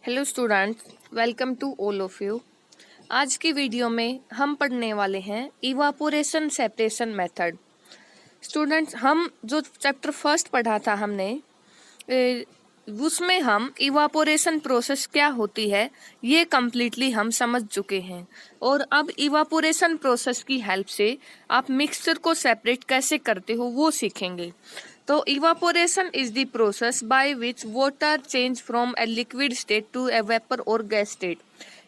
Hello students, welcome to all of you. आज की video में हम पढ़ने वाले हैं इवापोरेशन सेपरेशन मेथड। स्टूडेंट्स, हम जो चैप्टर फर्स्ट पढ़ा था हमने उसमें हम इवापोरेशन प्रोसेस क्या होती है ये कम्प्लीटली हम समझ चुके हैं। और अब इवापोरेशन प्रोसेस की हेल्प से आप मिक्सचर को सेपरेट कैसे करते हो वो सीखेंगे। तो evaporation is the process by which water change from a liquid state to a vapour और गैस स्टेट।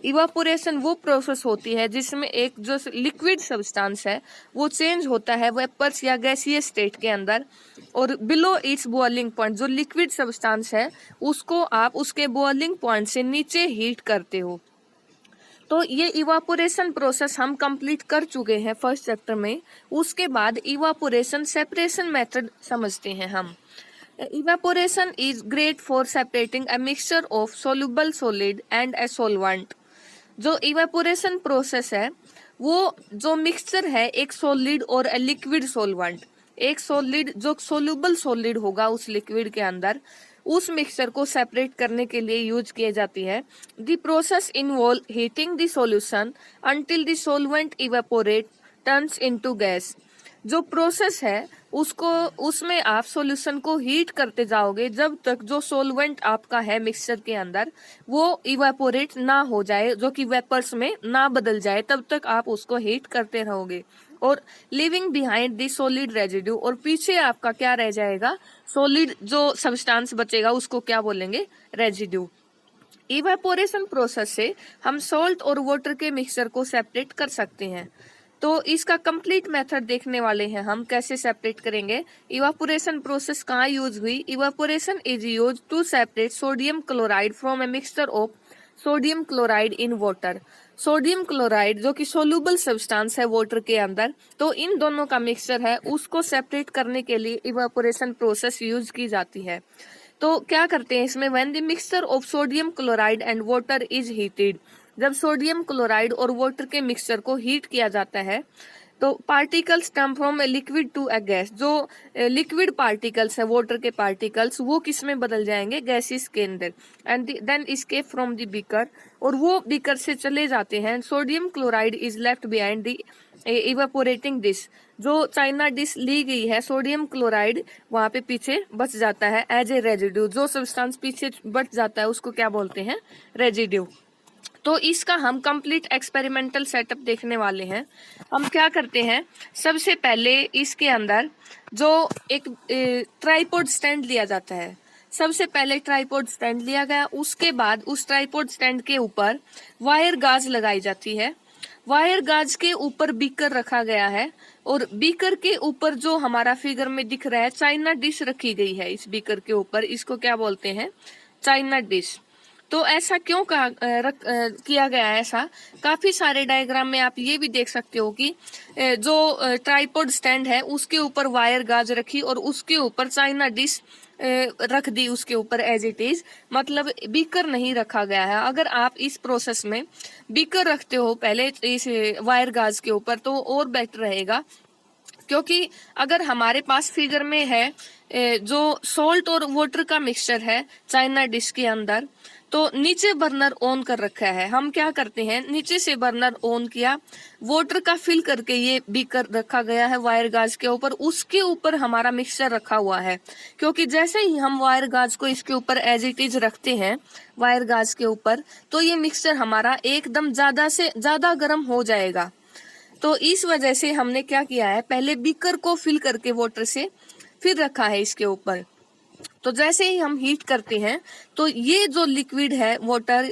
इवापोरेशन वो प्रोसेस होती है जिसमें एक जो लिक्विड सब्सटेंस है वो चेंज होता है वेपर्स या गैसीय स्टेट के अंदर, और बिलो इट्स बॉइलिंग पॉइंट जो लिक्विड सब्सटेंस है उसको आप उसके बॉइलिंग पॉइंट से नीचे हीट करते हो। तो ये इवापोरेशन प्रोसेस हम कंप्लीट कर चुके हैं फर्स्ट चैप्टर में। उसके बाद इवापोरेशन सेपरेशन मेथड समझते हैं हम। Evaporation is great for separating a mixture of soluble solid and a solvent. जो इवेपोरेशन प्रोसेस है वो जो मिक्सचर है एक सॉलिड और लिक्विड सॉल्वेंट, एक सॉलिड जो सोल्यूबल सॉलिड होगा उस लिक्विड के अंदर, उस मिक्सचर को सेपरेट करने के लिए यूज किए जाती है। The process involve heating the solution until the solvent evaporate turns into gas. जो प्रोसेस है उसको उसमें आप सॉल्यूशन को हीट करते जाओगे जब तक जो सॉल्वेंट आपका है मिक्सचर के अंदर वो इवेपोरेट ना हो जाए, जो कि वेपर्स में ना बदल जाए, तब तक आप उसको हीट करते रहोगे। और living behind the solid residue, और पीछे आपका क्या रह जाएगा, सॉलिड जो सब्सटेंस बचेगा उसको क्या बोलेंगे, रेजिड्यू। इवेपोरेशन प्रोसेस से हम सॉल्ट और वाटर के मिक्सचर को सेपरेट कर सकते हैं। तो इसका कंप्लीट मेथड देखने वाले हैं हम, कैसे सेपरेट करेंगे। इवापोरेशन प्रोसेस कहाँ यूज हुई। Evaporation is use to separate sodium chloride from a mixture of sodium chloride in water. Sodium chloride जो कि सोल्यूबल सब्सटेंस है वाटर के अंदर, तो इन दोनों का मिक्सचर है उसको सेपरेट करने के लिए इवापोरेशन प्रोसेस यूज की जाती है। तो क्या करते हैं इसमें, when the mixture of sodium chloride and water is heated, जब सोडियम क्लोराइड और वाटर के मिक्सचर को हीट किया जाता है तो particles term from a liquid to a gas. जो लिक्विड पार्टिकल्स है वाटर के पार्टिकल्स वो किस में बदल जाएंगे, गैसेस के अंदर। And then escape from the beaker, और वो बीकर से चले जाते हैं। Sodium chloride is left behind the evaporating dish. जो चाइना डिश ली गई है सोडियम क्लोराइड वहां पे पीछे बच जाता है एज ए रेजिड्यू। जो सब्सटेंस पीछे बच जाता है उसको क्या बोलते हैं, रेजिड्यू। तो इसका हम कंप्लीट एक्सपेरिमेंटल सेटअप देखने वाले हैं। हम क्या करते हैं, सबसे पहले इसके अंदर जो एक ट्राइपॉड स्टैंड लिया जाता है, सबसे पहले ट्राइपॉड स्टैंड लिया गया, उसके बाद उस ट्राइपॉड स्टैंड के ऊपर वायर गाज लगाई जाती है। वायर गाज के ऊपर बीकर रखा गया है, और बीकर के ऊपर जो हमारा फिगर में दिख रहा है चाइना डिश रखी गई है इस बीकर के ऊपर, इसको क्या बोलते हैं, चाइना डिश। तो ऐसा क्यों किया गया है, ऐसा काफी सारे डायग्राम में आप ये भी देख सकते हो कि जो ट्राइपॉड स्टैंड है उसके ऊपर वायर गाज रखी और उसके ऊपर चाइना डिश रख दी उसके ऊपर एज इट इज, मतलब बीकर नहीं रखा गया है। अगर आप इस प्रोसेस में बीकर रखते हो पहले इस वायर गाज के ऊपर तो और बेटर रहेगा, क्योंकि अगर हमारे पास फिगर में है जो सॉल्ट और वाटर का मिक्सचर है चाइना डिश के अंदर, तो नीचे बर्नर ऑन कर रखा है। हम क्या करते हैं, नीचे से बर्नर ऑन किया, वाटर का फिल करके ये बीकर रखा गया है वायर गाज के ऊपर, उसके ऊपर हमारा मिक्सचर रखा हुआ है। क्योंकि जैसे ही हम वायर गाज को इसके ऊपर एज इट इज रखते हैं वायर गाज के ऊपर, तो ये मिक्सचर हमारा एकदम ज्यादा से ज्यादा गर्म हो जाएगा। तो इस वजह से हमने क्या किया है, पहले बीकर को फिल करके वाटर से फिर रखा है इसके ऊपर। तो जैसे ही हम हीट करते हैं तो ये जो लिक्विड है वाटर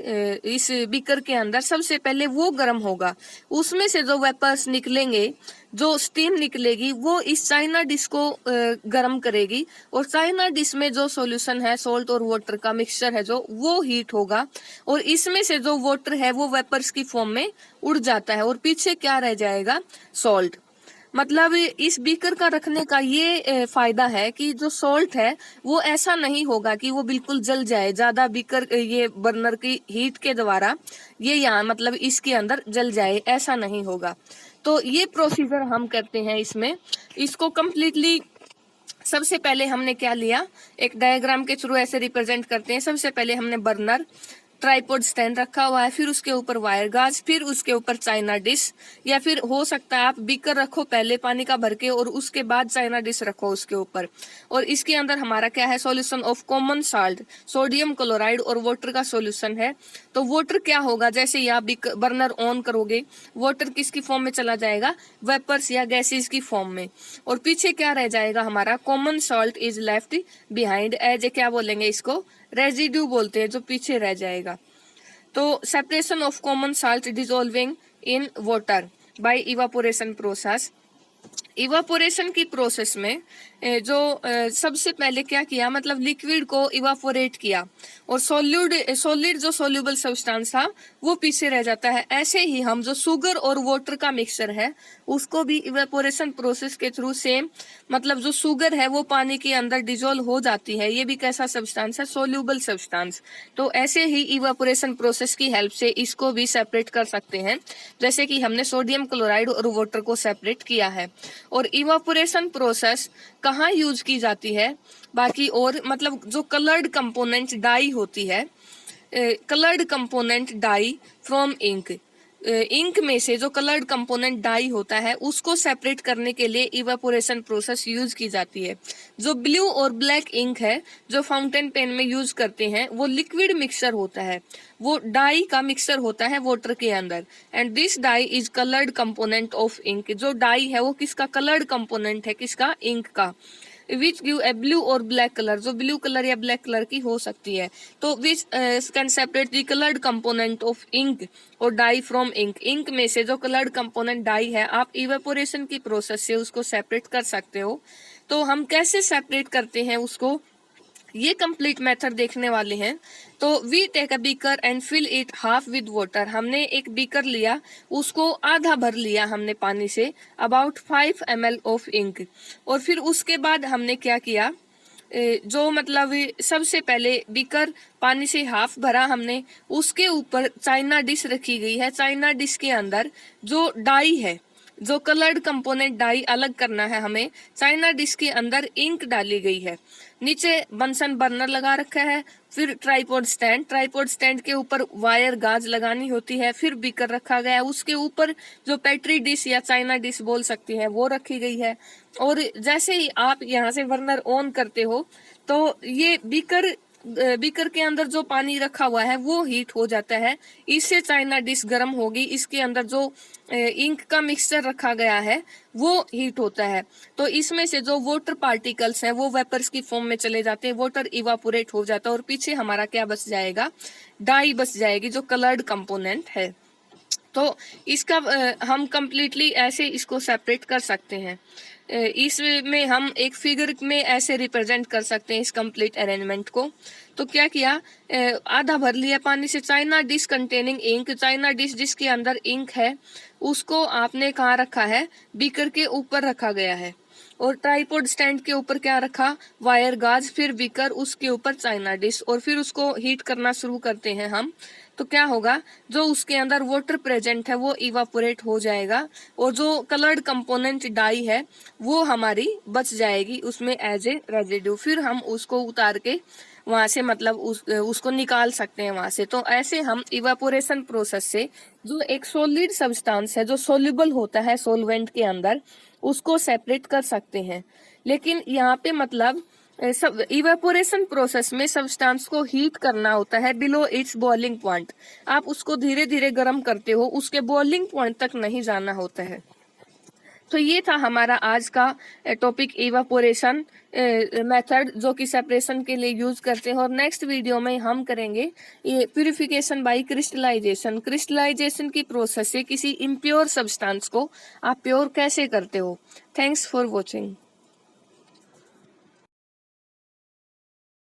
इस बीकर के अंदर सबसे पहले वो गर्म होगा, उसमें से जो वेपर्स निकलेंगे, जो स्टीम निकलेगी वो इस चाइना डिश को गर्म करेगी, और चाइना डिश में जो सॉल्यूशन है सॉल्ट और वाटर का मिक्सचर है जो वो हीट होगा, और इसमें से जो वाटर है वो वेपर्स की फॉर्म में उड़ जाता है और पीछे क्या रह जाएगा, सॉल्ट। मतलब इस बीकर का रखने का ये फायदा है कि जो सॉल्ट है वो ऐसा नहीं होगा कि वो बिल्कुल जल जाए, ज्यादा बीकर ये बर्नर की हीट के द्वारा ये यहाँ मतलब इसके अंदर जल जाए, ऐसा नहीं होगा। तो ये प्रोसीजर हम करते हैं इसमें, इसको कम्प्लीटली सबसे पहले हमने क्या लिया, एक डायग्राम के थ्रू ऐसे रिप्रेजेंट करते हैं। सबसे पहले हमने बर्नर ट्राइपॉड स्टैंड रखा हुआ है, फिर उसके ऊपर वायर गाज, फिर उसके ऊपर चाइना डिश, या फिर हो सकता है आप बीकर रखो पहले पानी का भर के और उसके बाद चाइना डिश रखो उसके ऊपर। और इसके अंदर हमारा क्या है, solution of common salt, sodium chloride और वाटर का सॉल्यूशन है। तो वाटर क्या होगा, जैसे ही आप बर्नर ऑन करोगे वाटर किसकी फॉर्म में चला जाएगा, वेपर्स या गैसेस की फॉर्म में, और पीछे क्या रह जाएगा हमारा, common salt is left behind as a, क्या बोलेंगे इसको, रेजिड्यू बोलते हैं, जो पीछे रह जाएगा। तो separation of common salt dissolving in water bye evaporation process. Evaporation की प्रोसेस में जो सबसे पहले क्या किया, मतलब लिक्विड को इवापोरेट किया और सॉलिड जो सोल्यूबल सब्सटेंस था वो पीछे रह जाता है। ऐसे ही हम जो शुगर और वाटर का मिक्सचर है उसको भी इवेपोरेशन प्रोसेस के थ्रू सेम, मतलब जो शुगर है वो पानी के अंदर डिजोल्व हो जाती है, ये भी कैसा सब्सटेंस है, सोल्यूबल सब्सटेंस। तो ऐसे ही इवेपोरेशन प्रोसेस की हेल्प से इसको भी सेपरेट कर सकते हैं, जैसे कि हमने सोडियम क्लोराइड और वाटर को सेपरेट किया है। और इवेपोरेशन प्रोसेस कहाँ यूज की जाती है, बाकी और मतलब जो कलर्ड कंपोनेंट डाई होती है, coloured component dye from ink, ink में से जो कलर्ड कंपोनेंट डाई होता है उसको सेपरेट करने के लिए इवेपोरेशन प्रोसेस यूज की जाती है। जो ब्लू और ब्लैक इंक है जो फाउंटेन पेन में यूज करते हैं वो लिक्विड मिक्सचर होता है, वो डाई का मिक्सचर होता है वाटर के अंदर, and this dye is coloured component of ink. जो डाई है वो किसका, कलर्ड कंपोनेंट है, किसका, इंक का, विच गिव ए ब्लू और ब्लैक कलर, जो ब्लू कलर या ब्लैक कलर की हो सकती है। तो which can separate the coloured component of ink और डाई फ्रॉम इंक। इंक में से जो कलर्ड कंपोनेंट डाई है आप इवेपोरेशन की प्रोसेस से उसको सेपरेट कर सकते हो। तो हम कैसे सेपरेट करते हैं उसको, ये कंप्लीट मेथड देखने वाले हैं। तो we take a beaker and fill it half with water. हमने एक बीकर लिया, उसको आधा भर लिया हमने पानी से, अबाउट 5 ml ऑफ इंक। और फिर उसके बाद हमने क्या किया, जो मतलब सबसे पहले बीकर पानी से हाफ भरा हमने, उसके ऊपर चाइना डिश रखी गई है। चाइना डिश के अंदर जो डाई है, जो कलर्ड कंपोनेंट डाई अलग करना है हमें, चाइना डिश के अंदर इंक डाली गई है। नीचे बंसन बर्नर लगा रखा है, फिर ट्राइपॉड स्टैंड के ऊपर वायर गाज लगानी होती है, फिर बीकर रखा गया है, उसके ऊपर जो पेट्री डिश या चाइना डिश बोल सकती है वो रखी गई है। और जैसे ही आप यहाँ से बर्नर ऑन करते हो तो ये बीकर के अंदर जो पानी रखा हुआ है वो हीट हो जाता है, इससे चाइना डिश गर्म होगी, इसके अंदर जो इंक का मिक्सचर रखा गया है वो हीट होता है। तो इसमें से जो वाटर पार्टिकल्स हैं वो वेपर्स की फॉर्म में चले जाते हैं, वाटर इवापोरेट हो जाता है और पीछे हमारा क्या बच जाएगा, डाई बच जाएगी जो कलर्ड कंपोनेंट है। तो इसका हम कंप्लीटली ऐसे इसको सेपरेट कर सकते हैं। इसमें हम एक फिगर में ऐसे रिप्रेजेंट कर सकते हैं इस कंप्लीट अरेंजमेंट को। तो क्या किया, आधा भर लिया पानी से china dish containing ink, china dish जिसके अंदर इंक है उसको आपने कहाँ रखा है, बीकर के ऊपर रखा गया है। और ट्राइपॉड स्टैंड के ऊपर क्या रखा, वायर गाज, फिर बीकर, उसके ऊपर चाइना डिश, और फिर उसको हीट करना शुरू करते हैं हम। तो क्या होगा, जो उसके अंदर वाटर प्रेजेंट है वो इवापोरेट हो जाएगा और जो कलर्ड कंपोनेंट डाई है वो हमारी बच जाएगी उसमें एज ए रेजिड्यू। फिर हम उसको उतार के वहां से मतलब उसको निकाल सकते हैं वहां से। तो ऐसे हम इवापोरेशन प्रोसेस से जो एक सॉलिड सब्सटेंस है जो सोल्यूबल होता है सॉल्वेंट के अंदर उसको सेपरेट कर सकते हैं। लेकिन यहाँ पे मतलब सब इवेपोरेशन प्रोसेस में सब्सटेंस को हीट करना होता है बिलो इट्स बॉइलिंग पॉइंट। आप उसको धीरे धीरे गर्म करते हो, उसके बॉइलिंग पॉइंट तक नहीं जाना होता है। तो ये था हमारा आज का टॉपिक इवेपोरेशन मेथड जो कि सेपरेशन के लिए यूज करते हैं। और नेक्स्ट वीडियो में हम करेंगे ये प्यूरिफिकेशन बाय क्रिस्टलाइजेशन। क्रिस्टलाइजेशन की प्रोसेस से किसी इम्प्योर सब्सटेंस को आप प्योर कैसे करते हो। Thanks for watching.